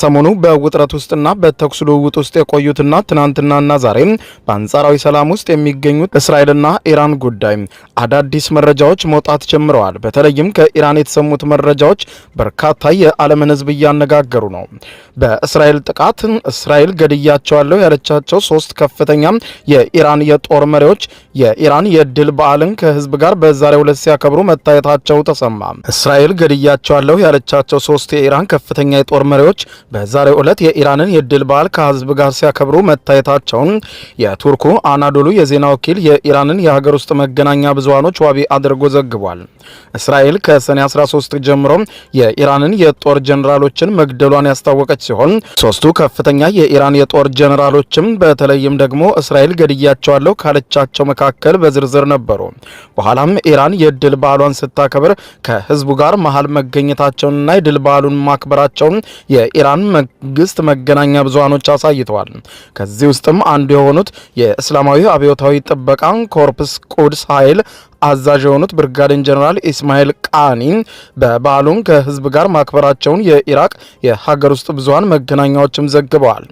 ሰሞኑ በውጥረት ውስጥና በተኩስ ልውውጥ ውስጥ የቆዩትና ትናንትናና ዛሬ በአንጻራዊ ሰላም ውስጥ የሚገኙት እስራኤልና ኢራን ጉዳይ አዳዲስ መረጃዎች መውጣት ጀምረዋል። በተለይም ከኢራን የተሰሙት መረጃዎች በርካታ የዓለምን ሕዝብ እያነጋገሩ ነው። በእስራኤል ጥቃት እስራኤል ገድያቸዋለሁ ያለቻቸው 3 ከፍተኛ የኢራን የጦር መሪዎች የኢራን የድል በዓልን ከሕዝብ ጋር በዛሬው ዕለት ሲያከብሩ መታየታቸው ተሰማ። እስራኤል ገድያቸዋለሁ ያለቻቸው 3 የኢራን ከፍተኛ የጦር መሪዎች በዛሬው ዕለት የኢራንን የድል በዓል ከህዝብ ጋር ሲያከብሩ መታየታቸውን የቱርኩ አናዶሉ የዜና ወኪል የኢራንን የሀገር ውስጥ መገናኛ ብዙሃኖች ዋቢ አድርጎ ዘግቧል። እስራኤል ከሰኔ 13 ጀምሮ የኢራንን የጦር ጀነራሎችን መግደሏን ያስታወቀች ሲሆን 3ቱ ከፍተኛ የኢራን የጦር ጀነራሎችም በተለይም ደግሞ እስራኤል ገድያቸዋለሁ ካለቻቸው መካከል በዝርዝር ነበሩ። በኋላም ኢራን የድል በዓሏን ስታከብር ከህዝቡ ጋር መሃል መገኘታቸውንና የድል በዓሉን ማክበራቸውን የኢራን መንግስት መገናኛ ብዙሃኖች አሳይተዋል። ከዚህ ውስጥም አንዱ የሆኑት የእስላማዊ አብዮታዊ ጥበቃ ኮርፕስ ቁድስ ኃይል አዛዥ የሆኑት ብርጋዴር ጀነራል ኢስማኤል ቃኒ በበዓሉን ከህዝብ ጋር ማክበራቸውን የኢራቅ የሀገር ውስጥ ብዙሃን መገናኛዎችም ዘግበዋል።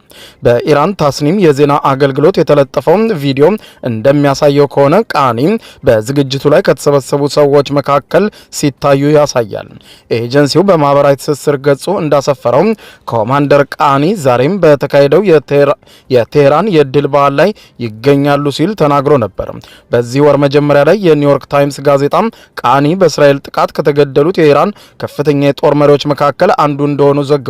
በኢራን ታስኒም የዜና አገልግሎት የተለጠፈው ቪዲዮ እንደሚያሳየው ከሆነ ቃኒ በዝግጅቱ ላይ ከተሰበሰቡ ሰዎች መካከል ሲታዩ ያሳያል። ኤጀንሲው በማህበራዊ ትስስር ገጹ እንዳሰፈረው ኮማንደር ቃኒ ዛሬም በተካሄደው የቴህራን የድል በዓል ላይ ይገኛሉ ሲል ተናግሮ ነበር። በዚህ ወር መጀመሪያ ላይ የኒውዮርክ ታይምስ ጋዜጣም ቃኒ በእስራኤል ጥቃት ከተገደሉት የኢራን ከፍተኛ የጦር መሪዎች መካከል አንዱ እንደሆኑ ዘግቧል።